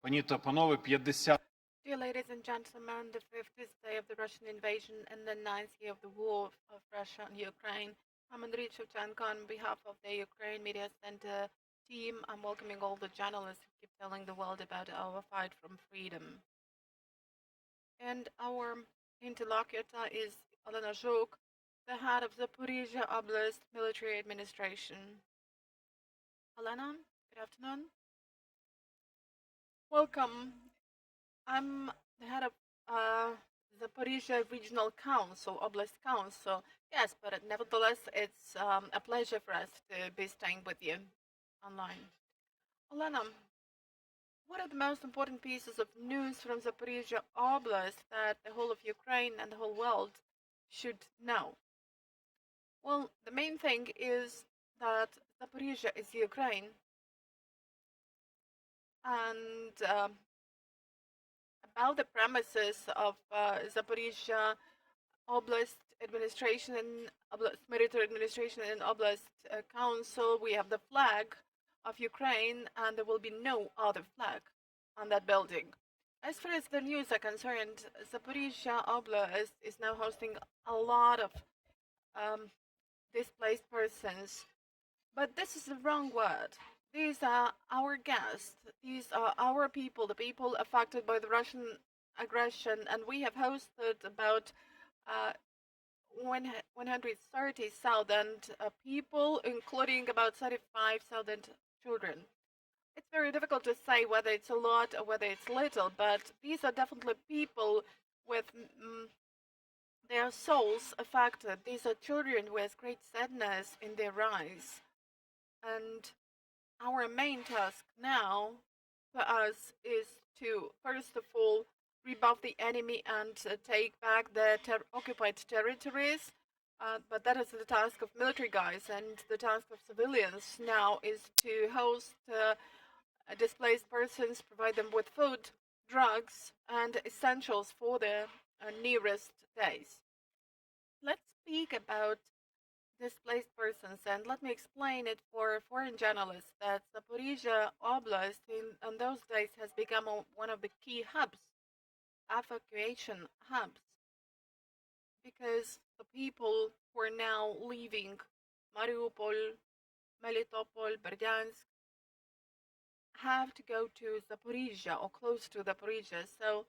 Пані та панове, 50 Dear ladies and gentlemen, the 50th day of the Russian invasion and the 9th year of the war of Russia and Ukraine. I'm Andriy Shevchenko on behalf of the Ukraine Mediacenter team. I'm welcoming all the journalists who keep telling the world about our fight from freedom. And our interlocutor is Olena Zhuk, the head of the Zaporizhia Oblast military administration. Olena, good afternoon. Welcome. I'm the head of Zaporizhia Regional Council, Oblast Council. Yes, but nevertheless, it's a pleasure for us to be staying with you online. Olena, what are the most important pieces of news from Zaporizhia Oblast that the whole of Ukraine and the whole world should know? Well, the main thing is that Zaporizhia is Ukraine, and about the premises of Zaporizhia Oblast administration and Oblast military administration and Oblast council, we have the flag of Ukraine, and there will be no other flag on that building. As far as the news are concerned, Zaporizhia Oblast is now hosting a lot of displaced persons, but this is the wrong word. These are our guests. These are our people, the people affected by the Russian aggression, and we have hosted about 130,000 people, including about 35,000 children. It's very difficult to say whether it's a lot or whether it's little, but these are definitely people with their souls affected. These are children with great sadness in their eyes. And our main task now for us is to, first of all, rebuff the enemy and take back the occupied territories. But that is the task of military guys, and the task of civilians now is to host displaced persons, provide them with food, drugs, and essentials for the nearest days. Let's speak about displaced persons, and let me explain it for foreign journalists that Zaporizhia Oblast in those days has become one of the key hubs, evacuation hubs, because the people who are now leaving Mariupol, Melitopol, Berdyansk have to go to Zaporizhia or close to Zaporizhia. So,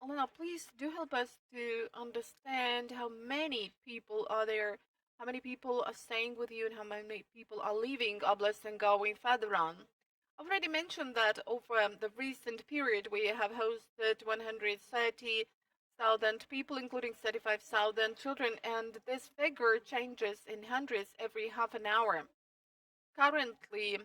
Olena, please do help us to understand how many people are there, how many people are staying with you, and how many people are leaving Oblast and going further on. I've already mentioned that over the recent period we have hosted 130,000 people, including 35,000 children, and this figure changes in hundreds every half an hour. Currently,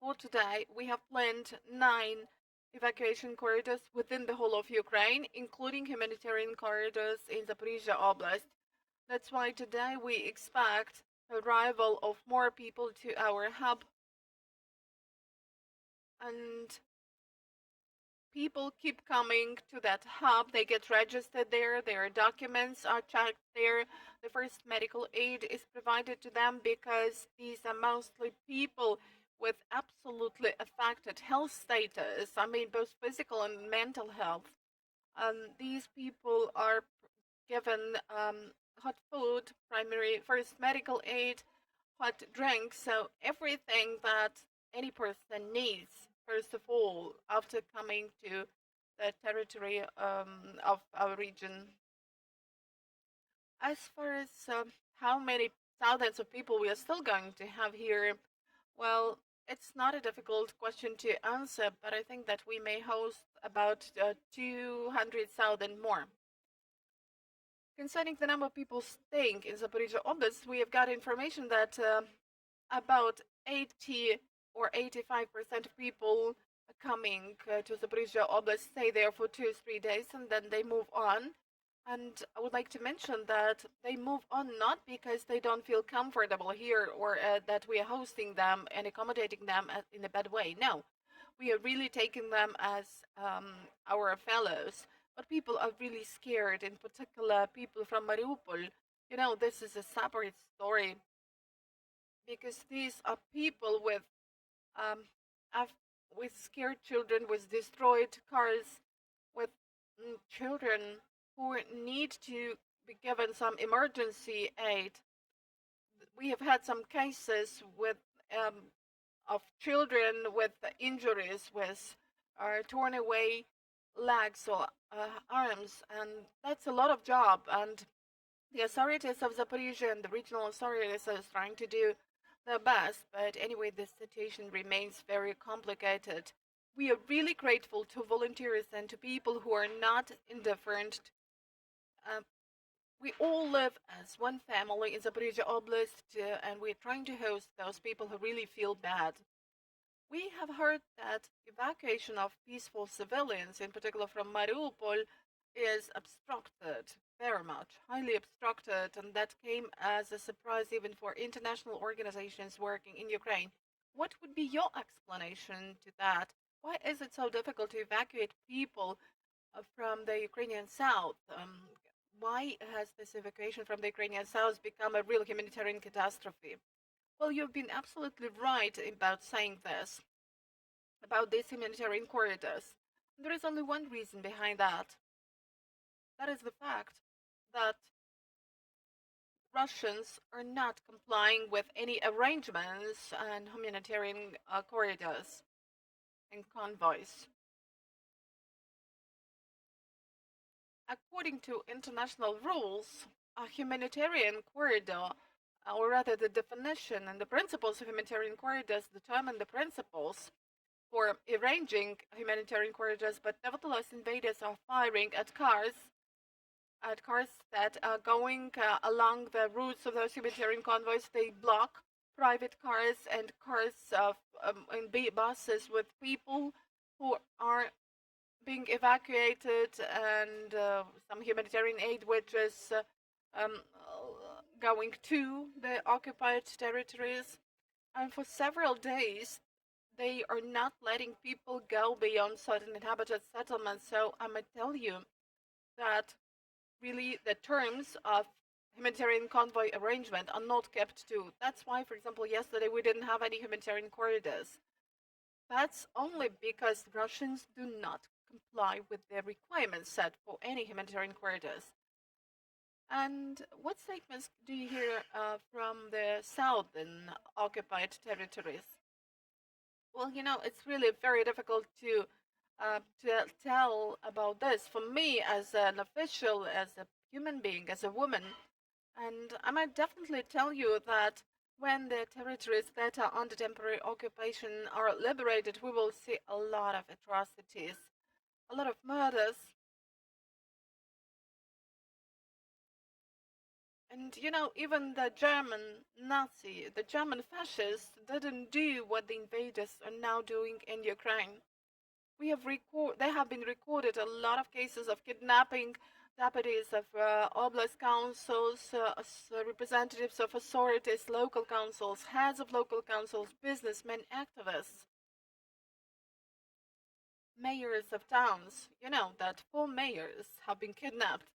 for today, we have planned 9 evacuation corridors within the whole of Ukraine, including humanitarian corridors in Zaporizhia Oblast. That's why today we expect the arrival of more people to our hub, and people keep coming to that hub. They get registered there, their documents are checked there, the first medical aid is provided to them, because these are mostly people with absolutely affected health status, I mean both physical and mental health. These people are given hot food, primary first medical aid, hot drinks, so everything that any person needs, first of all, after coming to the territory of our region. As far as how many thousands of people we are still going to have here, well, it's not a difficult question to answer, but I think that we may host about 200,000 more. Concerning the number of people staying in Zaporizhia Oblast, we have got information that about 80 or 85% of people coming to Zaporizhia Oblast stay there for 2-3 days and then they move on. And I would like to mention that they move on not because they don't feel comfortable here or that we are hosting them and accommodating them in a bad way. No, we are really taking them as our fellows. But people are really scared, in particular people from Mariupol. You know, this is a separate story, because these are people with with scared children, with destroyed cars, with children who need to be given some emergency aid. We have had some cases with of children with injuries, with torn away legs or arms, and that's a lot of job. And the authorities of Zaporizhia and the regional authorities are trying to do their best, but anyway, the situation remains very complicated. We are really grateful to volunteers and to people who are not indifferent. Uh, we all live as one family in Zaporizhia Oblast, and we're trying to host those people who really feel bad. We have heard that evacuation of peaceful civilians, in particular from Mariupol, is obstructed very much, highly obstructed, and that came as a surprise even for international organizations working in Ukraine. What would be your explanation to that? Why is it so difficult to evacuate people from the Ukrainian south? Why has this evacuation from the Ukrainian south become a real humanitarian catastrophe? Well, you've been absolutely right about saying this, about these humanitarian corridors. There is only one reason behind that. That is the fact that Russians are not complying with any arrangements and humanitarian corridors and convoys. According to international rules, a humanitarian corridor, or rather the definition and the principles of humanitarian corridors determine the principles for arranging humanitarian corridors, but nevertheless invaders are firing at cars that are going along the routes of those humanitarian convoys. They block private cars and cars of and buses with people who are being evacuated, and some humanitarian aid which is going to the occupied territories. And for several days, they are not letting people go beyond certain inhabited settlements. So I might tell you that really the terms of humanitarian convoy arrangement are not kept to. That's why, for example, yesterday we didn't have any humanitarian corridors. That's only because Russians do not comply with the requirements set for any humanitarian corridors. And what statements do you hear from the southern occupied territories? Well, it's really very difficult to tell about this. For me, as an official, as a human being, as a woman, and I might definitely tell you that when the territories that are under temporary occupation are liberated, we will see a lot of atrocities, a lot of murders. And even the German fascists didn't do what the invaders are now doing in Ukraine. There have been recorded a lot of cases of kidnapping deputies of oblast councils, representatives of authorities, local councils, heads of local councils, businessmen, activists, mayors of towns. That 4 mayors have been kidnapped.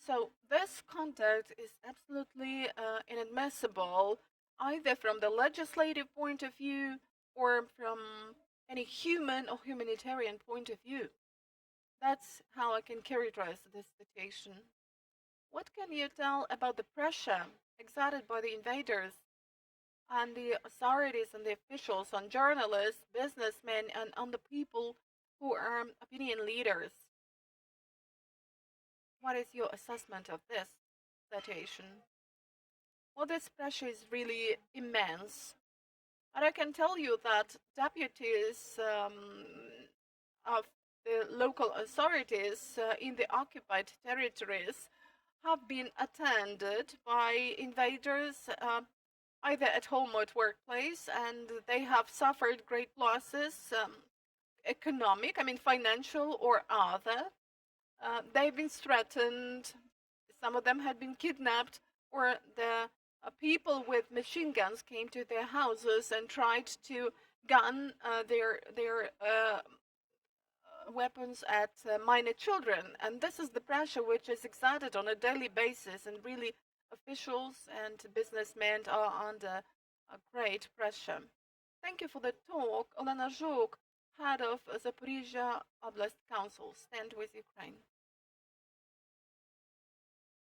So this conduct is absolutely inadmissible, either from the legislative point of view or from any human or humanitarian point of view. That's how I can characterize this situation. What can you tell about the pressure exerted by the invaders and the authorities and the officials on journalists, businessmen, and on the people who are opinion leaders? What is your assessment of this situation? Well, this pressure is really immense. And I can tell you that deputies of the local authorities in the occupied territories have been attended by invaders either at home or at workplace, and they have suffered great losses, economic, financial or other. They've been threatened. Some of them had been kidnapped, or the people with machine guns came to their houses and tried to gun their weapons at minor children. And this is the pressure which is exerted on a daily basis, and really officials and businessmen are under a great pressure. Thank you for the talk, Olena Zhuk, head of Zaporizhia Oblast Council. Stand with Ukraine.